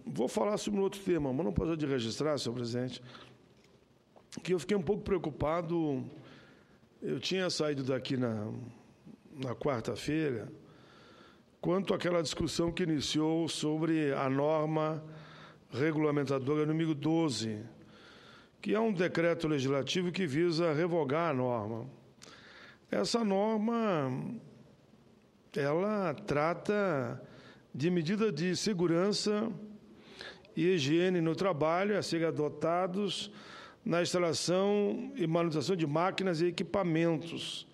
Vou falar sobre um outro tema, mas não posso de registrar, senhor presidente, que eu fiquei um pouco preocupado. Eu tinha saído daqui na quarta-feira, quanto àquela discussão que iniciou sobre a norma regulamentadora número 12, que é um decreto legislativo que visa revogar a norma. Essa norma, ela trata de medidas de segurança e higiene no trabalho a serem adotados na instalação e manutenção de máquinas e equipamentos.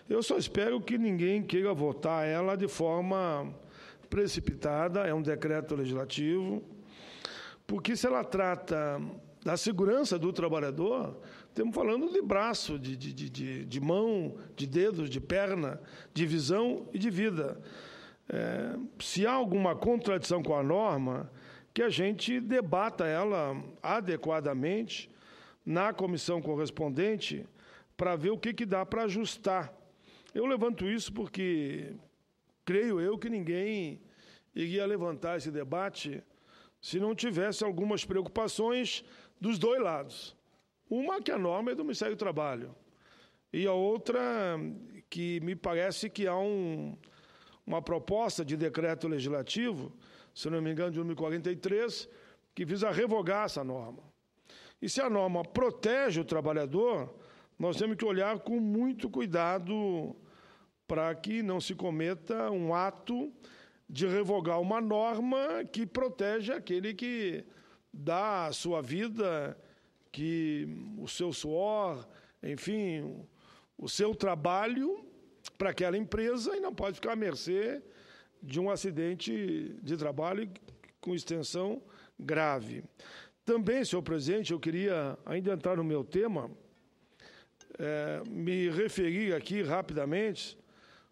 Eu só espero que ninguém queira votar ela de forma precipitada, é um decreto legislativo, porque se ela trata da segurança do trabalhador, estamos falando de braço, de mão, de dedos, de perna, de visão e de vida. Se há alguma contradição com a norma, que a gente debata ela adequadamente na comissão correspondente para ver o que dá para ajustar. Eu levanto isso porque creio eu que ninguém iria levantar esse debate se não tivesse algumas preocupações dos dois lados. Uma que a norma é do Ministério do Trabalho e a outra que me parece que há uma proposta de decreto legislativo, se não me engano, de número 43, que visa revogar essa norma. E se a norma protege o trabalhador, nós temos que olhar com muito cuidado para que não se cometa um ato de revogar uma norma que protege aquele que dá a sua vida, que o seu suor, enfim, o seu trabalho para aquela empresa e não pode ficar à mercê de um acidente de trabalho com extensão grave. Também, senhor presidente, eu queria ainda entrar no meu tema, me referir aqui rapidamente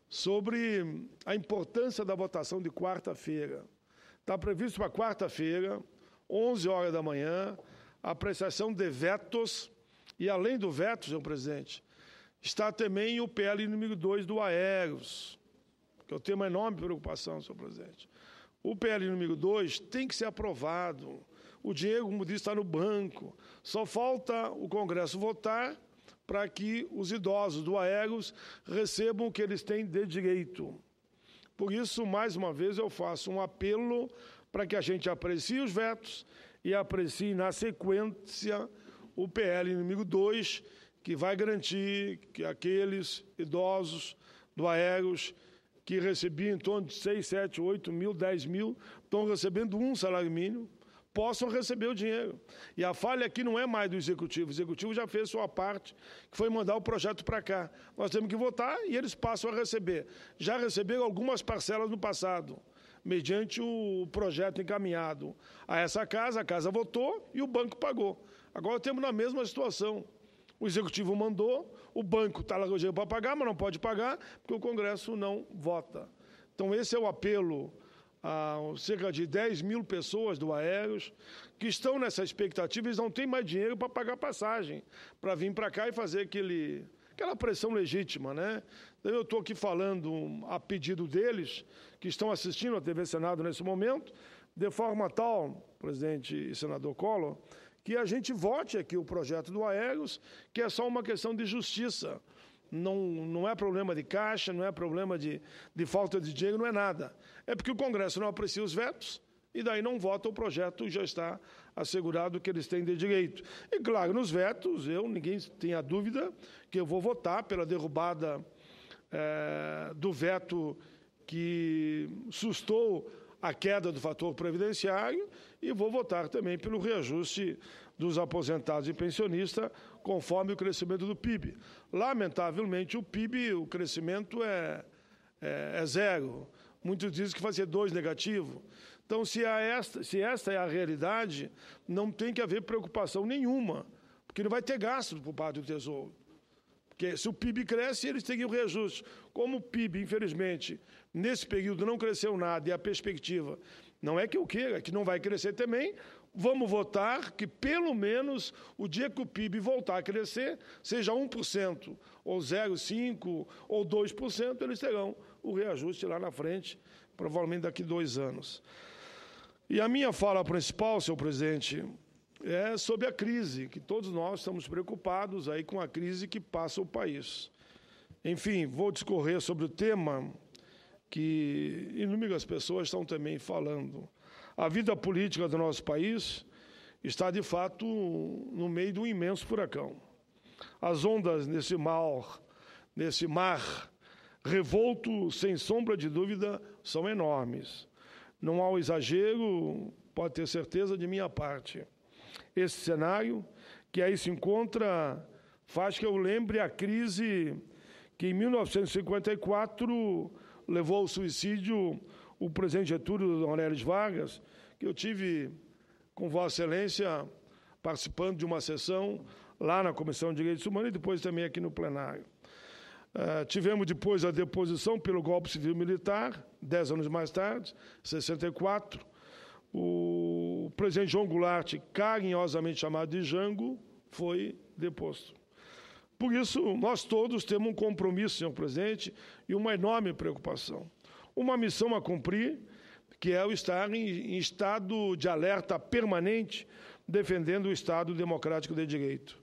sobre a importância da votação de quarta-feira. Está previsto para quarta-feira, 11 horas da manhã, a apreciação de vetos, e além do veto, senhor presidente, está também o PL número 2 do Aeros, que eu tenho uma enorme preocupação, senhor presidente. O PL número 2 tem que ser aprovado. O dinheiro, como disse, está no banco. Só falta o Congresso votar para que os idosos do Aeros recebam o que eles têm de direito. Por isso, mais uma vez, eu faço um apelo para que a gente aprecie os vetos e aprecie, na sequência, o PL número 2, que vai garantir que aqueles idosos do Aeros que recebiam em torno de 6, 7, 8 mil, 10 mil, estão recebendo um salário mínimo, possam receber o dinheiro. E a falha aqui não é mais do Executivo. O Executivo já fez sua parte, que foi mandar o projeto para cá. Nós temos que votar e eles passam a receber. Já receberam algumas parcelas no passado, mediante o projeto encaminhado a essa casa, a casa votou e o banco pagou. Agora temos na mesma situação. O Executivo mandou, o banco está lá com o dinheiro para pagar, mas não pode pagar, porque o Congresso não vota. Então, esse é o apelo a cerca de 10 mil pessoas do Aeros que estão nessa expectativa, eles não têm mais dinheiro para pagar passagem, para vir para cá e fazer aquela pressão legítima, né? Então, eu estou aqui falando a pedido deles, que estão assistindo a TV Senado nesse momento, de forma tal, presidente e senador Collor, que a gente vote aqui o projeto do Aeros, que é só uma questão de justiça. Não é problema de caixa, não é problema de falta de dinheiro, não é nada. É porque o Congresso não aprecia os vetos e daí não vota o projeto e já está assegurado que eles têm de direito. E, claro, nos vetos, ninguém tenha dúvida que eu vou votar pela derrubada do veto que sustou a queda do fator previdenciário e vou votar também pelo reajuste dos aposentados e pensionistas conforme o crescimento do PIB. Lamentavelmente, o PIB, o crescimento é zero. Muitos dizem que vai ser 2 negativo. Então, se esta é a realidade, não tem que haver preocupação nenhuma, porque não vai ter gasto por parte do Tesouro. Porque se o PIB cresce, eles têm o reajuste. Como o PIB, infelizmente, nesse período não cresceu nada e a perspectiva não é que eu queira, é que não vai crescer também, vamos votar que pelo menos o dia que o PIB voltar a crescer, seja 1%, ou 0,5%, ou 2%, eles terão o reajuste lá na frente, provavelmente daqui a 2 anos. E a minha fala principal, senhor presidente, é sobre a crise, que todos nós estamos preocupados aí com a crise que passa o país. Enfim, vou discorrer sobre o tema que inúmeras pessoas estão também falando. A vida política do nosso país está, de fato, no meio de um imenso furacão. As ondas nesse mar revolto, sem sombra de dúvida, são enormes. Não há um exagero, pode ter certeza de minha parte. Esse cenário que aí se encontra faz que eu lembre a crise que em 1954 levou ao suicídio o presidente Getúlio Aurélio Vargas, que eu tive com Vossa Excelência participando de uma sessão lá na Comissão de Direitos Humanos e depois também aqui no plenário. Tivemos depois a deposição pelo golpe civil-militar, 10 anos mais tarde, 64. O presidente João Goulart, carinhosamente chamado de Jango, foi deposto. Por isso, nós todos temos um compromisso, senhor presidente, e uma enorme preocupação. Uma missão a cumprir, que é o estar em estado de alerta permanente, defendendo o Estado democrático de direito.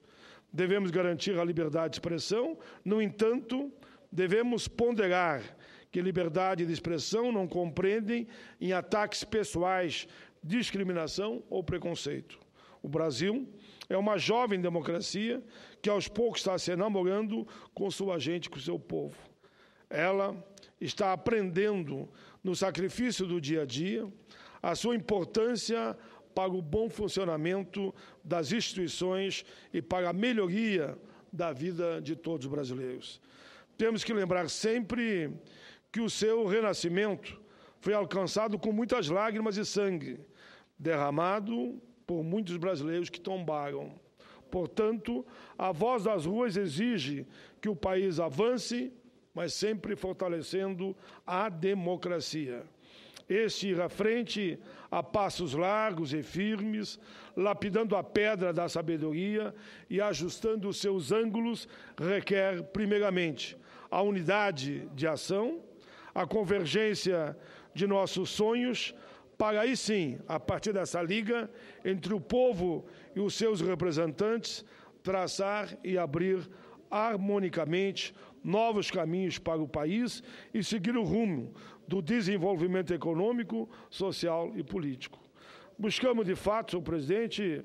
Devemos garantir a liberdade de expressão, no entanto, devemos ponderar que liberdade de expressão não compreendem em ataques pessoais, discriminação ou preconceito. O Brasil é uma jovem democracia que aos poucos está se enamorando com sua gente, com seu povo. Ela está aprendendo no sacrifício do dia a dia a sua importância para o bom funcionamento das instituições e para a melhoria da vida de todos os brasileiros. Temos que lembrar sempre que o seu renascimento foi alcançado com muitas lágrimas e sangue, derramado por muitos brasileiros que tombaram. Portanto, a voz das ruas exige que o país avance, mas sempre fortalecendo a democracia. Este ir à frente a passos largos e firmes, lapidando a pedra da sabedoria e ajustando os seus ângulos, requer, primeiramente, a unidade de ação, a convergência de nossos sonhos, para aí sim, a partir dessa liga entre o povo e os seus representantes, traçar e abrir harmonicamente novos caminhos para o país e seguir o rumo do desenvolvimento econômico, social e político. Buscamos, de fato, senhor presidente,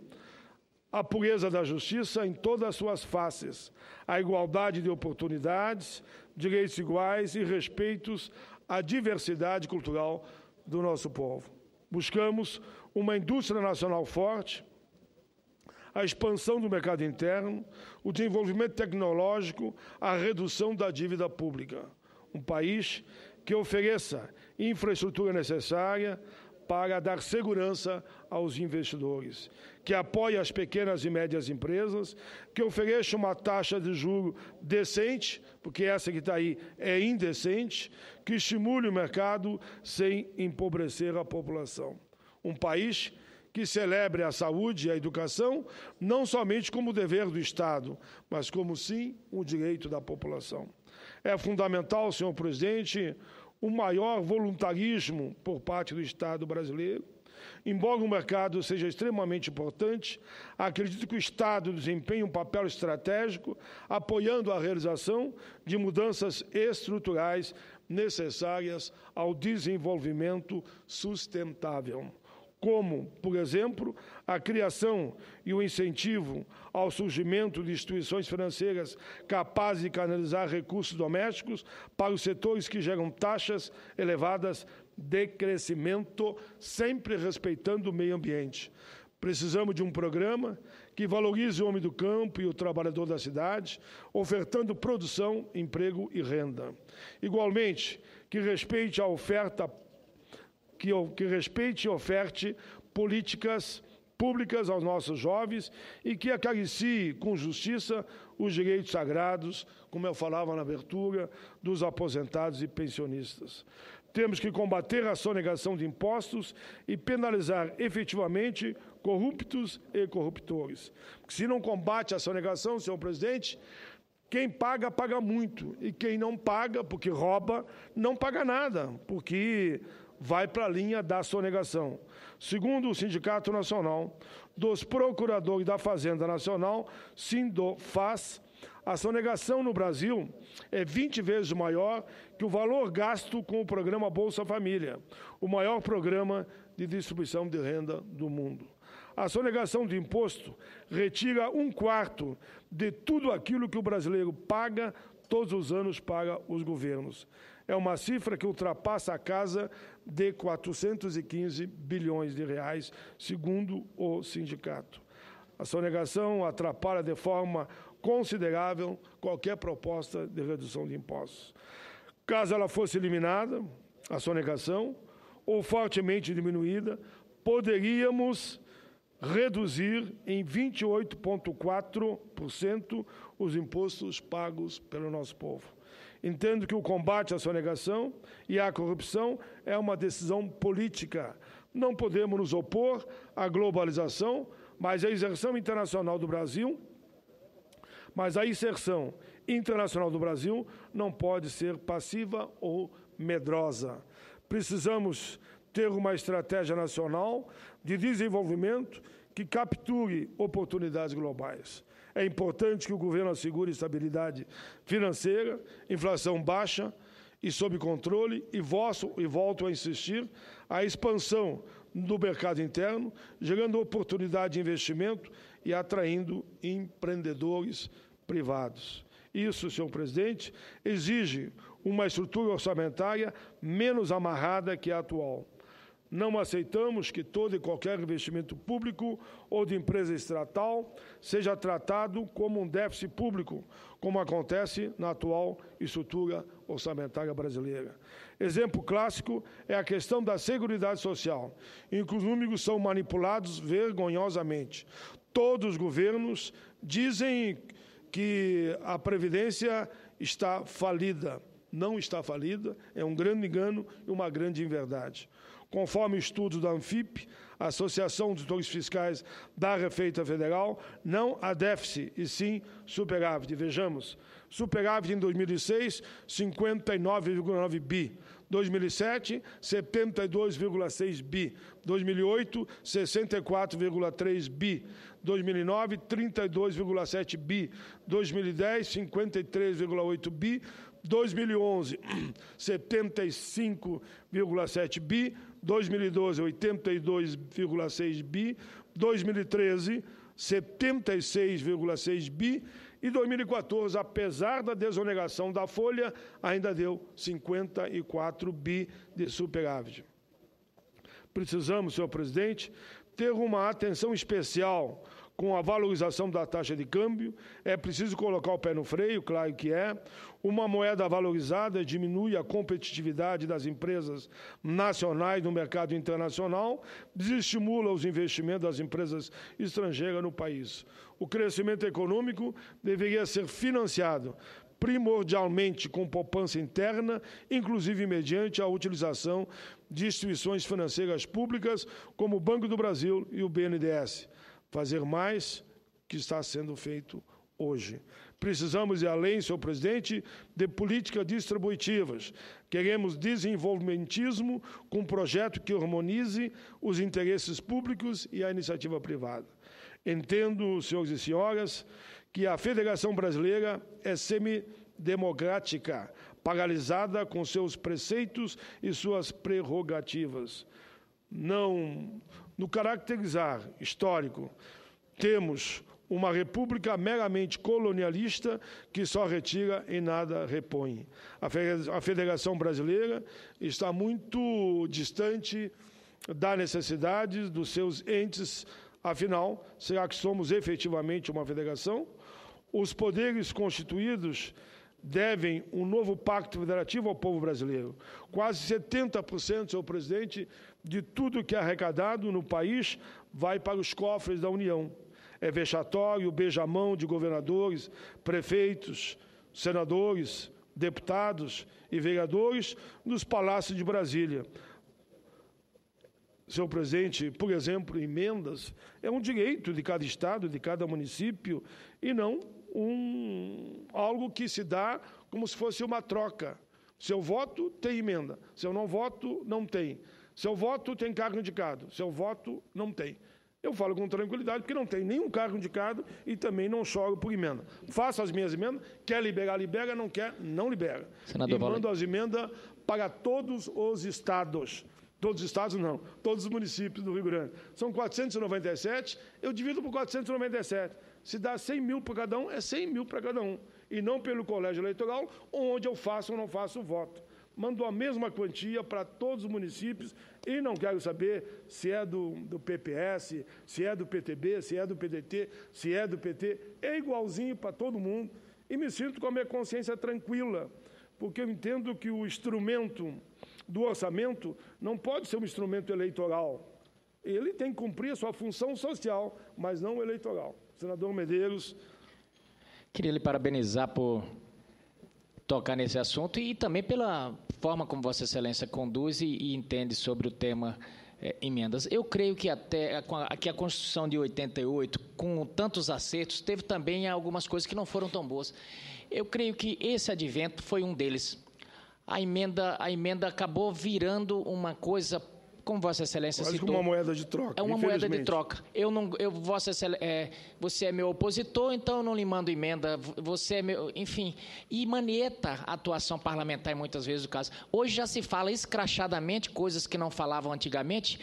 a pureza da justiça em todas as suas faces, a igualdade de oportunidades, direitos iguais e respeitos à diversidade cultural do nosso povo. Buscamos uma indústria nacional forte, a expansão do mercado interno, o desenvolvimento tecnológico, a redução da dívida pública. Um país que ofereça infraestrutura necessária para dar segurança aos investidores, que apoie as pequenas e médias empresas, que ofereça uma taxa de juros decente, porque essa que está aí é indecente, que estimule o mercado sem empobrecer a população. Um país que celebre a saúde e a educação não somente como dever do Estado, mas como, sim, um direito da população. É fundamental, senhor presidente, o maior voluntarismo por parte do Estado brasileiro. Embora o mercado seja extremamente importante, acredito que o Estado desempenha um papel estratégico, apoiando a realização de mudanças estruturais necessárias ao desenvolvimento sustentável, como, por exemplo, a criação e o incentivo ao surgimento de instituições financeiras capazes de canalizar recursos domésticos para os setores que geram taxas elevadas de crescimento, sempre respeitando o meio ambiente. Precisamos de um programa que valorize o homem do campo e o trabalhador da cidade, ofertando produção, emprego e renda. Igualmente, que respeite a oferta que respeite e oferte políticas públicas aos nossos jovens e que acaricie com justiça os direitos sagrados, como eu falava na abertura, dos aposentados e pensionistas. Temos que combater a sonegação de impostos e penalizar efetivamente corruptos e corruptores. Se não combate a sonegação, senhor presidente, quem paga, paga muito. E quem não paga, porque rouba, não paga nada, porque vai para a linha da sonegação. Segundo o Sindicato Nacional dos Procuradores da Fazenda Nacional, Sindofaz, a sonegação no Brasil é 20 vezes maior que o valor gasto com o programa Bolsa Família, o maior programa de distribuição de renda do mundo. A sonegação de imposto retira 1/4 de tudo aquilo que o brasileiro paga todos os anos para os governos. É uma cifra que ultrapassa a casa de 415 bilhões de reais, segundo o sindicato. A sonegação atrapalha de forma considerável qualquer proposta de redução de impostos. Caso ela fosse eliminada, a sonegação, ou fortemente diminuída, poderíamos reduzir em 28,4% os impostos pagos pelo nosso povo. Entendo que o combate à sonegação e à corrupção é uma decisão política. Não podemos nos opor à globalização, mas a inserção internacional do Brasil não pode ser passiva ou medrosa. Precisamos ter uma estratégia nacional de desenvolvimento que capture oportunidades globais. É importante que o governo assegure estabilidade financeira, inflação baixa e sob controle, e volto a insistir, a expansão do mercado interno, gerando oportunidade de investimento e atraindo empreendedores privados. Isso, senhor presidente, exige uma estrutura orçamentária menos amarrada que a atual. Não aceitamos que todo e qualquer investimento público ou de empresa estatal seja tratado como um déficit público, como acontece na atual estrutura orçamentária brasileira. Exemplo clássico é a questão da Seguridade Social, em que os números são manipulados vergonhosamente. Todos os governos dizem que a Previdência está falida. Não está falida, é um grande engano e uma grande inverdade. Conforme estudos da Anfip, Associação de Auditores Fiscais da Receita Federal, não há déficit, e sim superávit. Vejamos, superávit em 2006, 59,9 bi. 2007, 72,6 bi. 2008, 64,3 bi. 2009, 32,7 bi. 2010, 53,8 bi. 2011, 75,7 bi, 2012, 82,6 bi, 2013, 76,6 bi e 2014, apesar da desonegação da folha, ainda deu 54 bi de superávit. Precisamos, senhor presidente, ter uma atenção especial com a valorização da taxa de câmbio. É preciso colocar o pé no freio, claro que é. Uma moeda valorizada diminui a competitividade das empresas nacionais no mercado internacional, desestimula os investimentos das empresas estrangeiras no país. O crescimento econômico deveria ser financiado primordialmente com poupança interna, inclusive mediante a utilização de instituições financeiras públicas, como o Banco do Brasil e o BNDES. Fazer mais que está sendo feito hoje. Precisamos ir além, senhor presidente, de políticas distributivas. Queremos desenvolvimentismo com um projeto que harmonize os interesses públicos e a iniciativa privada. Entendo, senhores e senhoras, que a Federação Brasileira é semidemocrática, paralisada com seus preceitos e suas prerrogativas. Não, no caracterizar histórico, temos uma república meramente colonialista que só retira e nada repõe. A Federação Brasileira está muito distante da necessidade dos seus entes. Afinal, será que somos efetivamente uma federação? Os poderes constituídos devem um novo pacto federativo ao povo brasileiro. Quase 70%, senhor presidente, de tudo que é arrecadado no país vai para os cofres da União. É vexatório o beijamão de governadores, prefeitos, senadores, deputados e vereadores nos palácios de Brasília. Senhor presidente, por exemplo, emendas é um direito de cada estado, de cada município, e não algo que se dá como se fosse uma troca. Se eu voto, tem emenda. Se eu não voto, não tem. Se eu voto, tem cargo indicado. Se eu voto, não tem. Eu falo com tranquilidade, porque não tem nenhum cargo indicado e também não choro por emenda. Faço as minhas emendas, quer liberar, libera, não quer, não libera. Senador, e mando as emendas para todos os estados. Todos os estados, não. Todos os municípios do Rio Grande. São 497, eu divido por 497. Se dá 100 mil para cada um, é 100 mil para cada um. E não pelo colégio eleitoral, onde eu faço ou não faço o voto. Mando a mesma quantia para todos os municípios e não quero saber se é do PPS, se é do PTB, se é do PDT, se é do PT. É igualzinho para todo mundo e me sinto com a minha consciência tranquila, porque eu entendo que o instrumento do orçamento não pode ser um instrumento eleitoral. Ele tem que cumprir a sua função social, mas não eleitoral. Senador Medeiros. Queria lhe parabenizar por tocar nesse assunto e também pela forma como Vossa Excelência conduz e entende sobre o tema emendas. Eu creio que até aqui a Constituição de 88, com tantos acertos, teve também algumas coisas que não foram tão boas. Eu creio que esse advento foi um deles. A emenda acabou virando uma coisa, como Vossa Excelência quase citou, uma moeda de troca. É uma moeda de troca. Vossa Excelência, você é meu opositor, então eu não lhe mando emenda. Você é meu, enfim, e manieta a atuação parlamentar, muitas vezes, do caso. Hoje já se fala escrachadamente coisas que não falavam antigamente,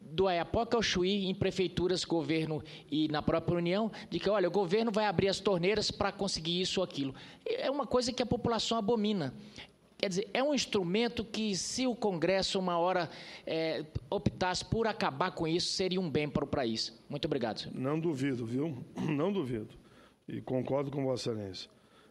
do Oiapoque ao Chuí, em prefeituras, governo e na própria União, de que, olha, o governo vai abrir as torneiras para conseguir isso ou aquilo. É uma coisa que a população abomina. Quer dizer, é um instrumento que, se o Congresso, uma hora, optasse por acabar com isso, seria um bem para o país. Muito obrigado, senhor. Não duvido, viu? Não duvido. E concordo com Vossa Excelência.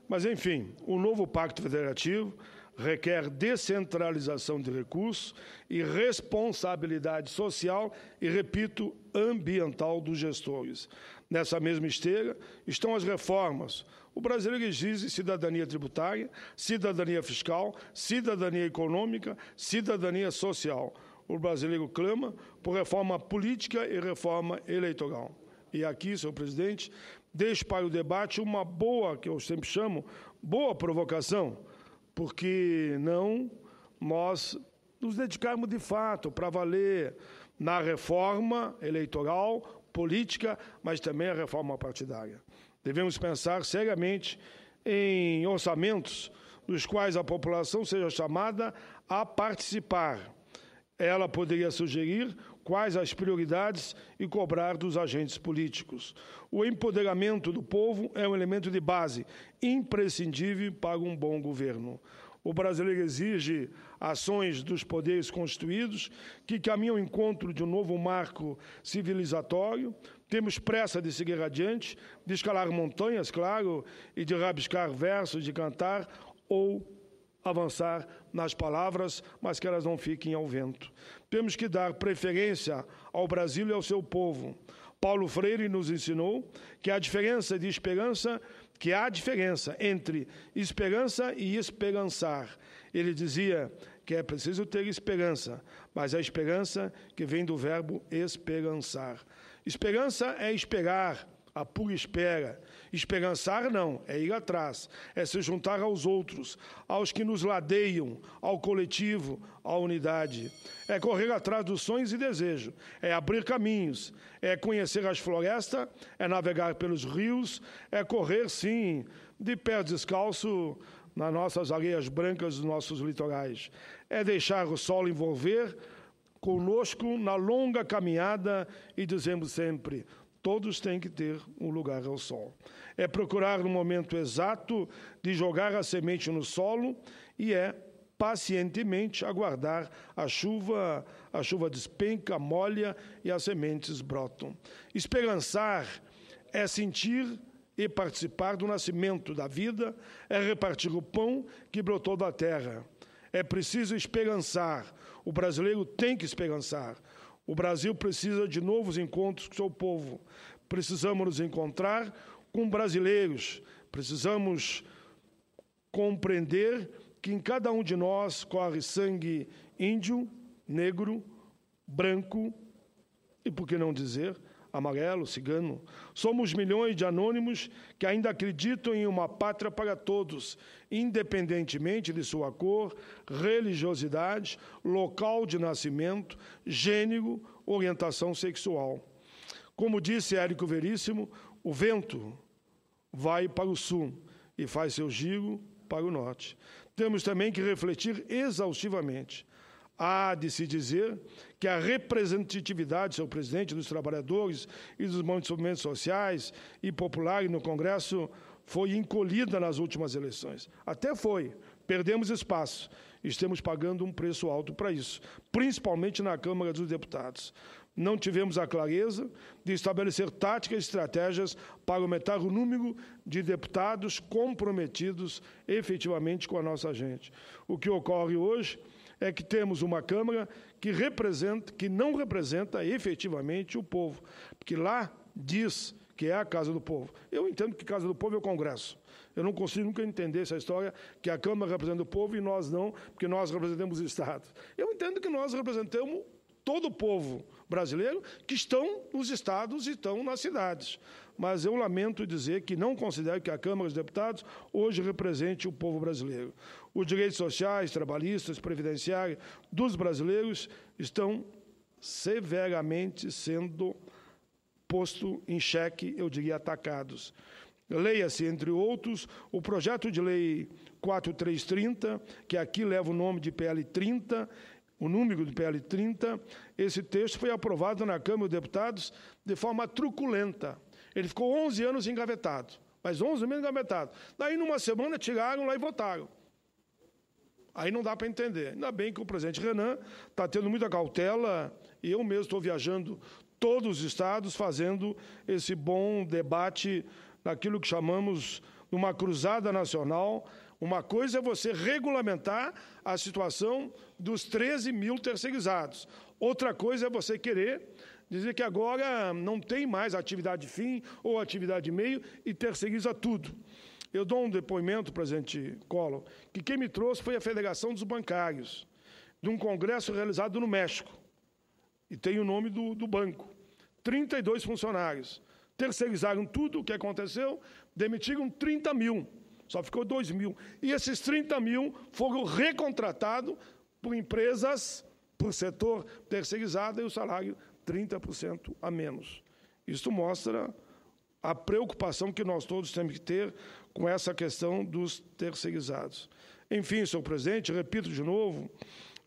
Mas, enfim, o novo Pacto Federativo requer descentralização de recursos e responsabilidade social e, repito, ambiental dos gestores. Nessa mesma esteira estão as reformas. O brasileiro exige cidadania tributária, cidadania fiscal, cidadania econômica, cidadania social. O brasileiro clama por reforma política e reforma eleitoral. E aqui, senhor presidente, deixo para o debate uma boa, que eu sempre chamo, boa provocação, porque não nós nos dedicarmos de fato para valer na reforma eleitoral, política, mas também a reforma partidária. Devemos pensar seriamente em orçamentos nos quais a população seja chamada a participar. Ela poderia sugerir quais as prioridades e cobrar dos agentes políticos. O empoderamento do povo é um elemento de base imprescindível para um bom governo. O brasileiro exige ações dos poderes constituídos que caminham ao encontro de um novo marco civilizatório. Temos pressa de seguir adiante, de escalar montanhas, claro, e de rabiscar versos, de cantar ou avançar nas palavras, mas que elas não fiquem ao vento. Temos que dar preferência ao Brasil e ao seu povo. Paulo Freire nos ensinou que há diferença entre esperança e esperançar. Ele dizia que é preciso ter esperança, mas a esperança que vem do verbo esperançar. Esperança é esperar, a pura espera. Esperançar não, é ir atrás, é se juntar aos outros, aos que nos ladeiam, ao coletivo, à unidade. É correr atrás dos sonhos e desejos, é abrir caminhos, é conhecer as florestas, é navegar pelos rios, é correr, sim, de pé descalço nas nossas areias brancas dos nossos litorais. É deixar o sol envolver conosco na longa caminhada e dizemos sempre: todos têm que ter um lugar ao sol. É procurar no momento exato de jogar a semente no solo e é pacientemente aguardar a chuva despenca, molha e as sementes brotam. Esperançar é sentir e participar do nascimento da vida, é repartir o pão que brotou da terra. É preciso esperançar. O brasileiro tem que esperançar. O Brasil precisa de novos encontros com o seu povo. Precisamos nos encontrar com brasileiros. Precisamos compreender que em cada um de nós corre sangue índio, negro, branco e, por que não dizer, amarelo, cigano. Somos milhões de anônimos que ainda acreditam em uma pátria para todos, independentemente de sua cor, religiosidade, local de nascimento, gênero, orientação sexual. Como disse Érico Veríssimo, o vento vai para o sul e faz seu giro para o norte. Temos também que refletir exaustivamente. Há de se dizer que a representatividade, senhor presidente, dos trabalhadores e dos movimentos sociais e populares no Congresso foi encolhida nas últimas eleições. Até foi. Perdemos espaço. Estamos pagando um preço alto para isso, principalmente na Câmara dos Deputados. Não tivemos a clareza de estabelecer táticas e estratégias para aumentar o número de deputados comprometidos efetivamente com a nossa gente. O que ocorre hoje é que temos uma Câmara que não representa efetivamente o povo, porque lá diz que é a Casa do Povo. Eu entendo que Casa do Povo é o Congresso. Eu não consigo nunca entender essa história que a Câmara representa o povo e nós não, porque nós representamos o Estado. Eu entendo que nós representamos todo o povo brasileiro que estão nos estados e estão nas cidades. Mas eu lamento dizer que não considero que a Câmara dos Deputados hoje represente o povo brasileiro. Os direitos sociais, trabalhistas, previdenciários dos brasileiros estão severamente sendo posto em xeque, eu diria, atacados. Leia-se, entre outros, o projeto de lei 4330, que aqui leva o nome de PL 30, o número do PL 30. Esse texto foi aprovado na Câmara dos Deputados de forma truculenta. Ele ficou 11 anos engavetado, mas 11 meses engavetado. Daí, numa semana, tiraram lá e votaram. Aí não dá para entender. Ainda bem que o presidente Renan está tendo muita cautela, e eu mesmo estou viajando todos os estados, fazendo esse bom debate naquilo que chamamos de uma cruzada nacional. Uma coisa é você regulamentar a situação dos 13 mil terceirizados. Outra coisa é você querer dizer que agora não tem mais atividade fim ou atividade meio e terceiriza tudo. Eu dou um depoimento, presidente Collor, que quem me trouxe foi a Federação dos Bancários, de um congresso realizado no México. E tem o nome do banco. 32 funcionários. Terceirizaram tudo o que aconteceu, demitiram 30 mil. Só ficou 2 mil. E esses 30 mil foram recontratados por empresas, por setor terceirizado, e o salário 30% a menos. Isso mostra a preocupação que nós todos temos que ter com essa questão dos terceirizados. Enfim, senhor presidente, repito de novo,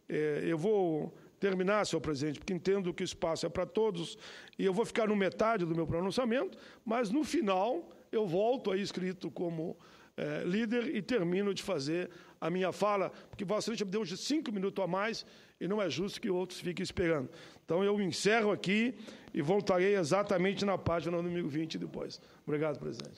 eu vou terminar, senhor presidente, porque entendo que o espaço é para todos, e eu vou ficar no metade do meu pronunciamento, mas no final eu volto aí escrito como líder e termino de fazer a minha fala, porque Vossa Excelência me deu 5 minutos a mais e não é justo que outros fiquem esperando. Então, eu encerro aqui e voltarei exatamente na página número 20 depois. Obrigado, presidente.